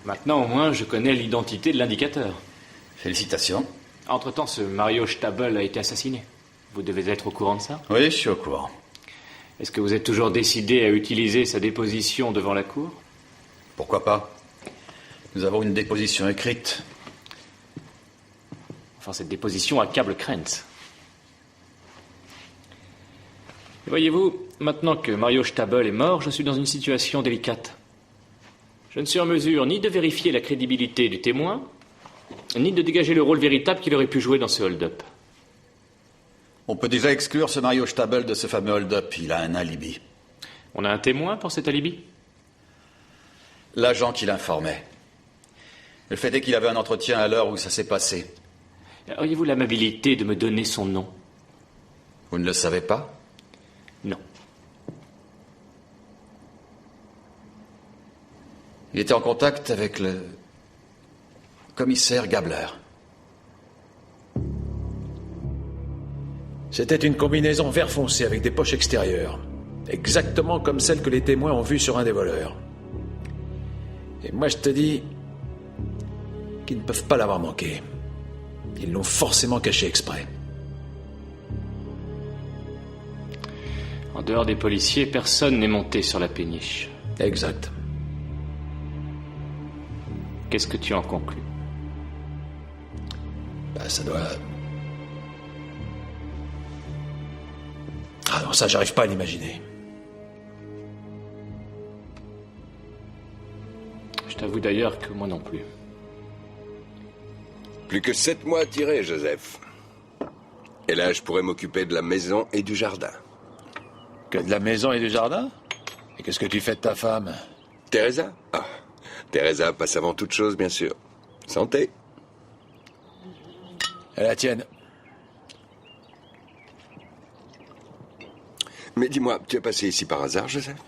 Maintenant, au moins, je connais l'identité de l'indicateur. Félicitations. Entre-temps, ce Mario Stabel a été assassiné. Vous devez être au courant de ça? Oui, je suis au courant. Est-ce que vous êtes toujours décidé à utiliser sa déposition devant la cour? Pourquoi pas? Nous avons une déposition écrite. Enfin, cette déposition accable Krentz. Voyez-vous, maintenant que Mario Stabel est mort, je suis dans une situation délicate. Je ne suis en mesure ni de vérifier la crédibilité du témoin, ni de dégager le rôle véritable qu'il aurait pu jouer dans ce hold-up. On peut déjà exclure ce Mario Stabel de ce fameux hold-up. Il a un alibi. On a un témoin pour cet alibi? L'agent qui l'informait. Le fait est qu'il avait un entretien à l'heure où ça s'est passé. Auriez-vous l'amabilité de me donner son nom? Vous ne le savez pas? Non. Il était en contact avec le commissaire Gabler. C'était une combinaison vert foncé avec des poches extérieures. Exactement comme celle que les témoins ont vue sur un des voleurs. Et moi je te dis qu'ils ne peuvent pas l'avoir manqué. Ils l'ont forcément caché exprès. En dehors des policiers, personne n'est monté sur la péniche. Exact. Qu'est-ce que tu en conclus? Ça doit... Ah non, ça, j'arrive pas à l'imaginer. Je t'avoue d'ailleurs que moi non plus. Plus que 7 mois à tirer, Joseph. Et là, je pourrais m'occuper de la maison et du jardin. Que de la maison et du jardin? Et qu'est-ce que tu fais de ta femme? Teresa? Ah, Teresa passe avant toute chose, bien sûr. Santé. Et la tienne? Mais dis-moi, tu es passé ici par hasard, Joseph?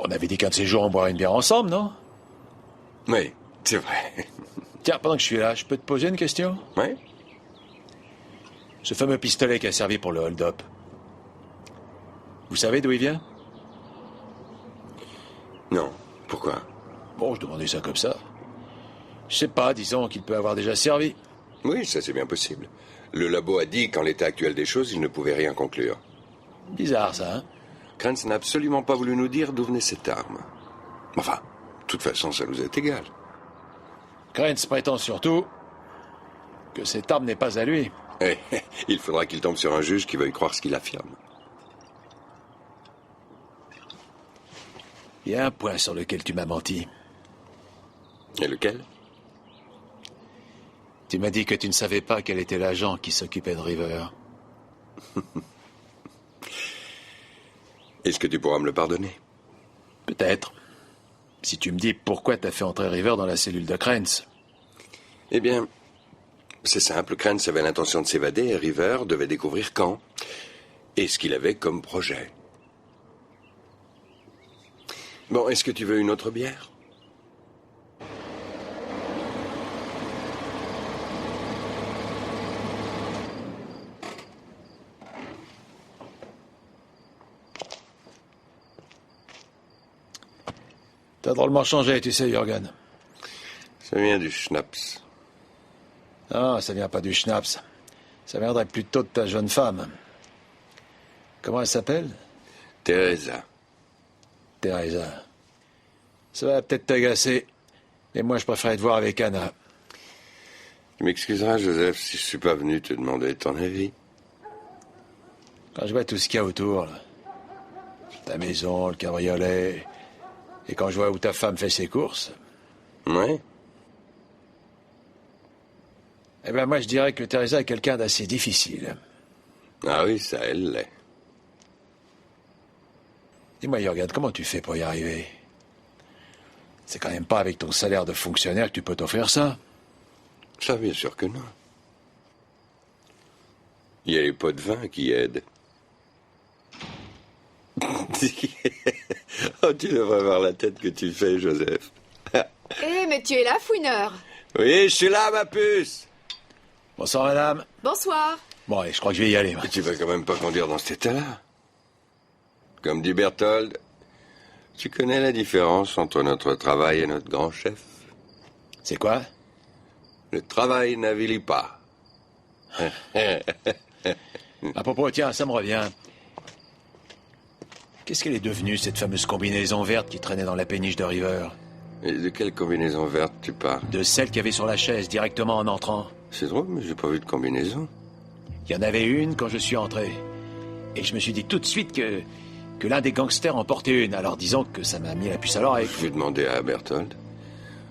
On avait dit qu'un de ces jours, on boirait une bière ensemble, non? Oui, c'est vrai. Tiens, pendant que je suis là, je peux te poser une question? Oui. Ce fameux pistolet qui a servi pour le hold-up. Vous savez d'où il vient? Non. Pourquoi? Bon, je demandais ça comme ça. Je sais pas, disons qu'il peut avoir déjà servi. Oui, ça c'est bien possible. Le labo a dit qu'en l'état actuel des choses, il ne pouvait rien conclure. Bizarre, ça, hein? Krentz n'a absolument pas voulu nous dire d'où venait cette arme. Enfin, de toute façon, ça nous est égal. Krentz prétend surtout que cette arme n'est pas à lui. Eh, il faudra qu'il tombe sur un juge qui veuille croire ce qu'il affirme. Il y a un point sur lequel tu m'as menti. Et lequel? Tu m'as dit que tu ne savais pas quel était l'agent qui s'occupait de River. Est-ce que tu pourras me le pardonner? Peut-être. Si tu me dis pourquoi t'as fait entrer River dans la cellule de Krentz. Eh bien, c'est simple. Krentz avait l'intention de s'évader et River devait découvrir quand et ce qu'il avait comme projet. Bon, est-ce que tu veux une autre bière? T'as drôlement changé, tu sais, Jürgen. Ça vient du schnapps. Non, ça vient pas du schnapps. Ça viendrait plutôt de ta jeune femme. Comment elle s'appelle? Teresa. Teresa. Ça va peut-être t'agacer, mais moi je préfère te voir avec Anna. Tu m'excuseras, Joseph, si je suis pas venu te demander ton avis. Quand je vois tout ce qu'il y a autour, là, ta maison, le cabriolet, et quand je vois où ta femme fait ses courses... Ouais. Eh ben moi je dirais que Teresa est quelqu'un d'assez difficile. Ah oui, ça, elle l'est. Dis-moi, Jürgen, comment tu fais pour y arriver? C'est quand même pas avec ton salaire de fonctionnaire que tu peux t'offrir ça. Ça, bien sûr que non. Il y a les pots de vin qui aident. Oh, tu devrais voir la tête que tu fais, Joseph. Eh, mais tu es là, fouineur. Oui, je suis là, ma puce. Bonsoir, madame. Bonsoir. Bon, allez, je crois que je vais y aller, moi. Tu vas quand même pas conduire dans cet état-là. Comme dit Berthold, Tu connais la différence entre notre travail et notre grand chef? C'est quoi? Le travail n'avilit pas. À propos, tiens, ça me revient. Qu'est-ce qu'elle est devenue, cette fameuse combinaison verte qui traînait dans la péniche de River? Et de quelle combinaison verte tu parles? De celle qu'il y avait sur la chaise, directement en entrant. C'est drôle, mais j'ai pas vu de combinaison. Il y en avait une quand je suis entré. Et je me suis dit tout de suite que l'un des gangsters en portait une. Alors disons que ça m'a mis la puce à l'oreille. Je vais demander à Berthold.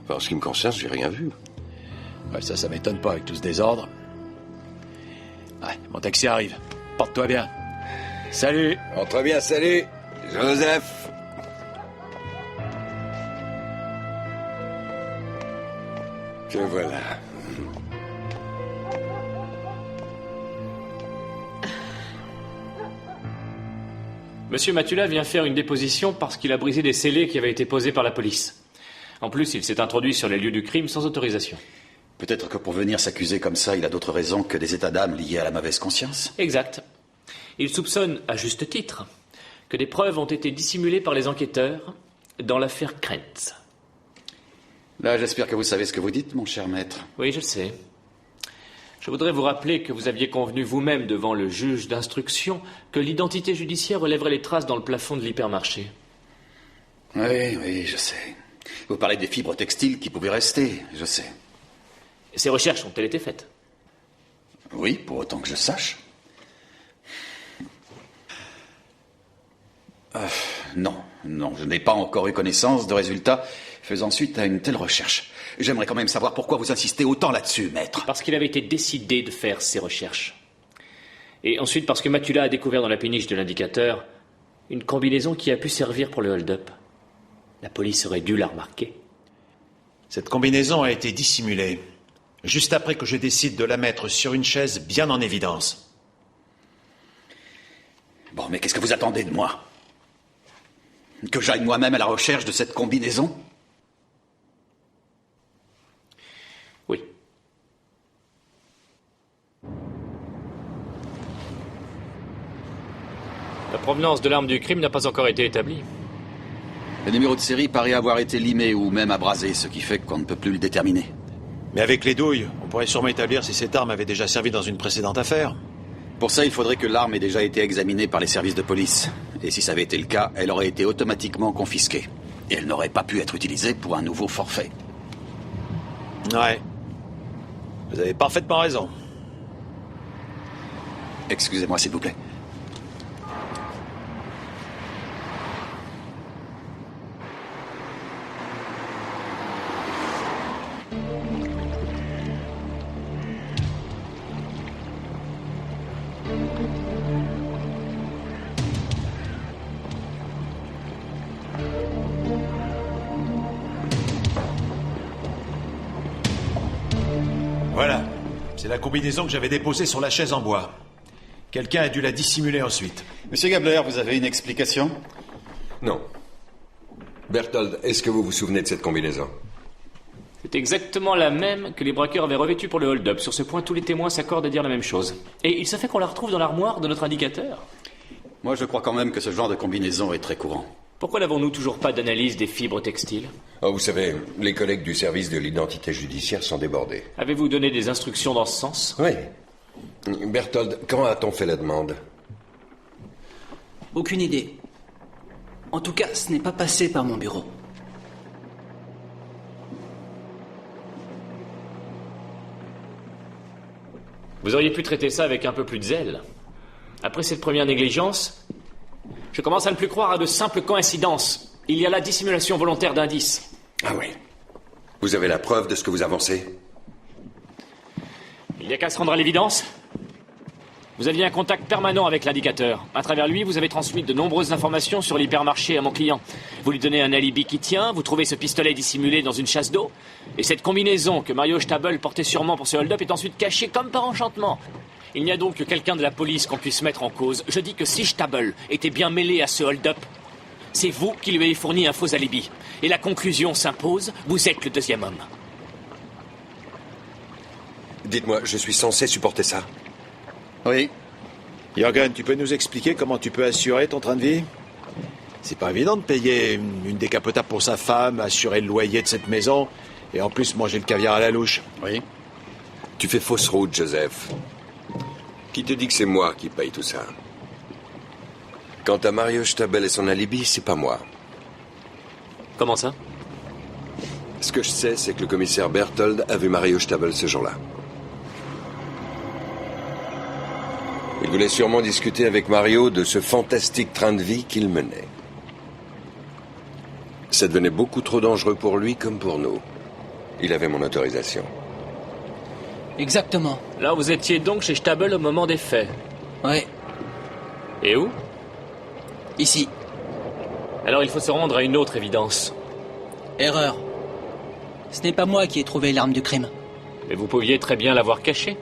Enfin, en ce qui me concerne, j'ai rien vu. Ouais, ça m'étonne pas avec tout ce désordre. Ouais, mon taxi arrive. Porte-toi bien. Salut. Entre bien, salut. Joseph. Te voilà. Monsieur Matula vient faire une déposition parce qu'il a brisé des scellés qui avaient été posés par la police. En plus, il s'est introduit sur les lieux du crime sans autorisation. Peut-être que pour venir s'accuser comme ça, il a d'autres raisons que des états d'âme liés à la mauvaise conscience. Exact. Il soupçonne, à juste titre, que des preuves ont été dissimulées par les enquêteurs dans l'affaire Krentz. Là, j'espère que vous savez ce que vous dites, mon cher maître. Oui, je sais. Je voudrais vous rappeler que vous aviez convenu vous-même devant le juge d'instruction que l'identité judiciaire relèverait les traces dans le plafond de l'hypermarché. Oui, je sais. Vous parlez des fibres textiles qui pouvaient rester, je sais. Ces recherches ont-elles été faites? Oui, pour autant que je sache. Non, je n'ai pas encore eu connaissance de résultats faisant suite à une telle recherche. J'aimerais quand même savoir pourquoi vous insistez autant là-dessus, maître. Parce qu'il avait été décidé de faire ces recherches. Et ensuite parce que Matula a découvert dans la péniche de l'indicateur une combinaison qui a pu servir pour le hold-up. La police aurait dû la remarquer. Cette combinaison a été dissimulée, juste après que je décide de la mettre sur une chaise bien en évidence. Bon, mais qu'est-ce que vous attendez de moi? Que j'aille moi-même à la recherche de cette combinaison? Oui. La provenance de l'arme du crime n'a pas encore été établie. Le numéro de série paraît avoir été limé ou même abrasé, ce qui fait qu'on ne peut plus le déterminer. Mais avec les douilles, on pourrait sûrement établir si cette arme avait déjà servi dans une précédente affaire. Pour ça, il faudrait que l'arme ait déjà été examinée par les services de police. Et si ça avait été le cas, elle aurait été automatiquement confisquée. Et elle n'aurait pas pu être utilisée pour un nouveau forfait. Ouais. Vous avez parfaitement raison. Excusez-moi, s'il vous plaît. Voilà. C'est la combinaison que j'avais déposée sur la chaise en bois. Quelqu'un a dû la dissimuler ensuite. Monsieur Gabler, vous avez une explication? Non. Berthold, est-ce que vous vous souvenez de cette combinaison? C'est exactement la même que les braqueurs avaient revêtue pour le hold-up. Sur ce point, tous les témoins s'accordent à dire la même chose. Et il se fait qu'on la retrouve dans l'armoire de notre indicateur. Moi, je crois quand même que ce genre de combinaison est très courant. Pourquoi n'avons-nous toujours pas d'analyse des fibres textiles? Oh, vous savez, les collègues du service de l'identité judiciaire sont débordés. Avez-vous donné des instructions dans ce sens? Oui. Berthold, quand a-t-on fait la demande? Aucune idée. En tout cas, ce n'est pas passé par mon bureau. Vous auriez pu traiter ça avec un peu plus de zèle. Après cette première négligence, je commence à ne plus croire à de simples coïncidences. Il y a là dissimulation volontaire d'indices. Ah oui. Vous avez la preuve de ce que vous avancez? Il n'y a qu'à se rendre à l'évidence. Vous aviez un contact permanent avec l'indicateur. À travers lui, vous avez transmis de nombreuses informations sur l'hypermarché à mon client. Vous lui donnez un alibi qui tient, vous trouvez ce pistolet dissimulé dans une chasse d'eau, et cette combinaison que Mario Stabel portait sûrement pour ce hold-up est ensuite cachée comme par enchantement. Il n'y a donc que quelqu'un de la police qu'on puisse mettre en cause. Je dis que si Stabel était bien mêlé à ce hold-up, c'est vous qui lui avez fourni un faux alibi. Et la conclusion s'impose, vous êtes le deuxième homme. Dites-moi, je suis censé supporter ça? Oui. Jürgen, tu peux nous expliquer comment tu peux assurer ton train de vie? C'est pas évident de payer une décapotable pour sa femme, assurer le loyer de cette maison, et en plus manger le caviar à la louche. Oui. Tu fais fausse route, Joseph. Qui te dit que c'est moi qui paye tout ça? Quant à Mario Stabel et son alibi, c'est pas moi. Comment ça? Ce que je sais, c'est que le commissaire Berthold a vu Mario Stabel ce jour-là. Il voulait sûrement discuter avec Mario de ce fantastique train de vie qu'il menait. Ça devenait beaucoup trop dangereux pour lui comme pour nous. Il avait mon autorisation. Exactement. Là, vous étiez donc chez Stabel au moment des faits. Ouais. Et où? Ici. Alors il faut se rendre à une autre évidence. Erreur. Ce n'est pas moi qui ai trouvé l'arme du crime. Mais vous pouviez très bien l'avoir cachée.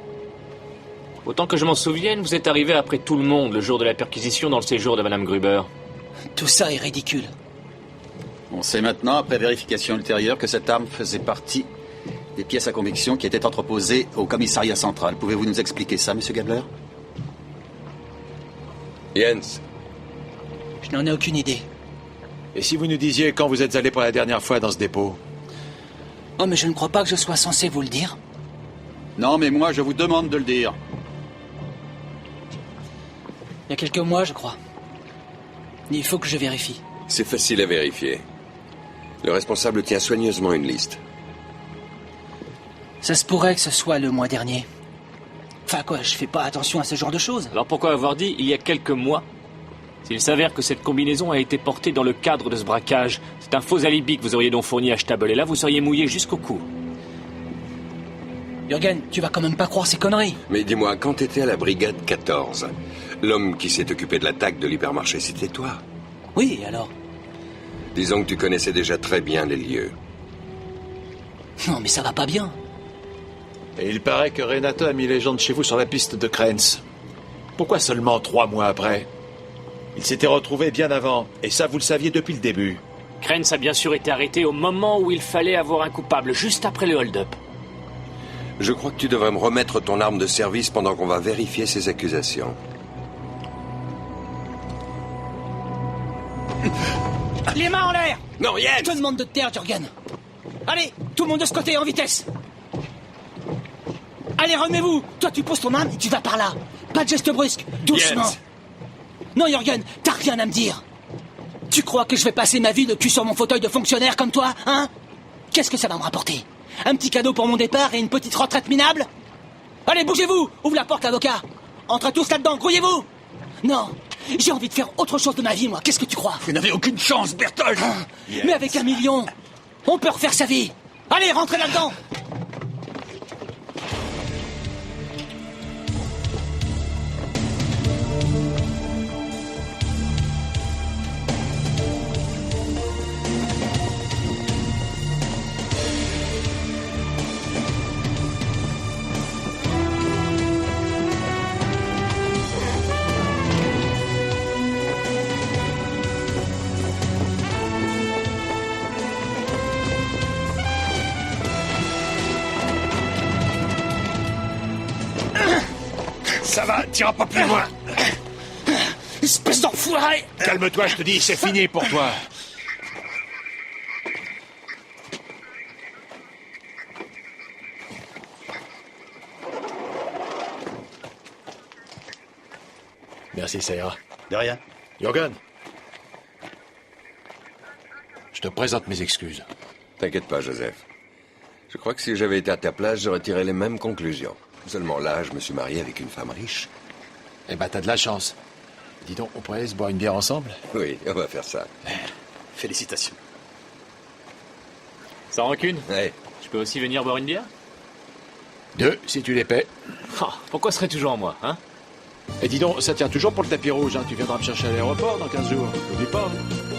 Autant que je m'en souvienne, vous êtes arrivé après tout le monde le jour de la perquisition dans le séjour de Madame Gruber. Tout ça est ridicule. On sait maintenant, après vérification ultérieure, que cette arme faisait partie des pièces à conviction qui étaient entreposées au commissariat central. Pouvez-vous nous expliquer ça, Monsieur Gabler? Jens. Je n'en ai aucune idée. Et si vous nous disiez quand vous êtes allé pour la dernière fois dans ce dépôt? Oh, mais je ne crois pas que je sois censé vous le dire. Non, mais moi, je vous demande de le dire. Il y a quelques mois, je crois. Il faut que je vérifie. C'est facile à vérifier. Le responsable tient soigneusement une liste. Ça se pourrait que ce soit le mois dernier. Enfin quoi, je fais pas attention à ce genre de choses. Alors pourquoi avoir dit il y a quelques mois? S'il s'avère que cette combinaison a été portée dans le cadre de ce braquage, c'est un faux alibi que vous auriez donc fourni à Stabel, et là vous seriez mouillé jusqu'au cou. Jürgen, tu vas quand même pas croire ces conneries. Mais dis-moi, quand t'étais à la brigade 14, l'homme qui s'est occupé de l'attaque de l'hypermarché, c'était toi? Oui, alors? Disons que tu connaissais déjà très bien les lieux. Non, mais ça va pas bien. Et il paraît que Renato a mis les gens de chez vous sur la piste de Krenz. Pourquoi seulement 3 mois après? Il s'était retrouvé bien avant, et ça vous le saviez depuis le début. Krenz a bien sûr été arrêté au moment où il fallait avoir un coupable, juste après le hold-up. Je crois que tu devrais me remettre ton arme de service pendant qu'on va vérifier ces accusations. Les mains en l'air! Non, Jens! Je te demande de te taire, Jürgen. Allez, tout le monde de ce côté, en vitesse! Allez, remets-vous! Toi, tu poses ton arme et tu vas par là. Pas de geste brusque, doucement. Jens. Non, Jürgen, t'as rien à me dire. Tu crois que je vais passer ma vie le cul sur mon fauteuil de fonctionnaire comme toi, hein? Qu'est-ce que ça va me rapporter? Un petit cadeau pour mon départ et une petite retraite minable? Allez, bougez-vous! Ouvre la porte, avocat! Entrez tous là-dedans, grouillez-vous! Non, j'ai envie de faire autre chose de ma vie, moi. Qu'est-ce que tu crois? Vous n'avez aucune chance, Berthold! Yes. Mais avec 1 million, on peut refaire sa vie. Allez, rentrez là-dedans! Ça va, t'iras pas plus loin. Espèce d'enfoiré! Calme-toi, je te dis, c'est fini pour toi. Merci, ça ira. De rien. Jürgen, je te présente mes excuses. T'inquiète pas, Joseph. Je crois que si j'avais été à ta place, j'aurais tiré les mêmes conclusions. Seulement là, je me suis marié avec une femme riche. Eh ben, t'as de la chance. Dis donc, on pourrait aller se boire une bière ensemble? Oui, on va faire ça. Félicitations. Sans rancune? Ouais. Je peux aussi venir boire une bière? 2, si tu les paies. Oh, pourquoi serait-toujours moi, hein? Et dis donc, ça tient toujours pour le tapis rouge, hein. Tu viendras me chercher à l'aéroport dans 15 jours. N'oublie pas, hein.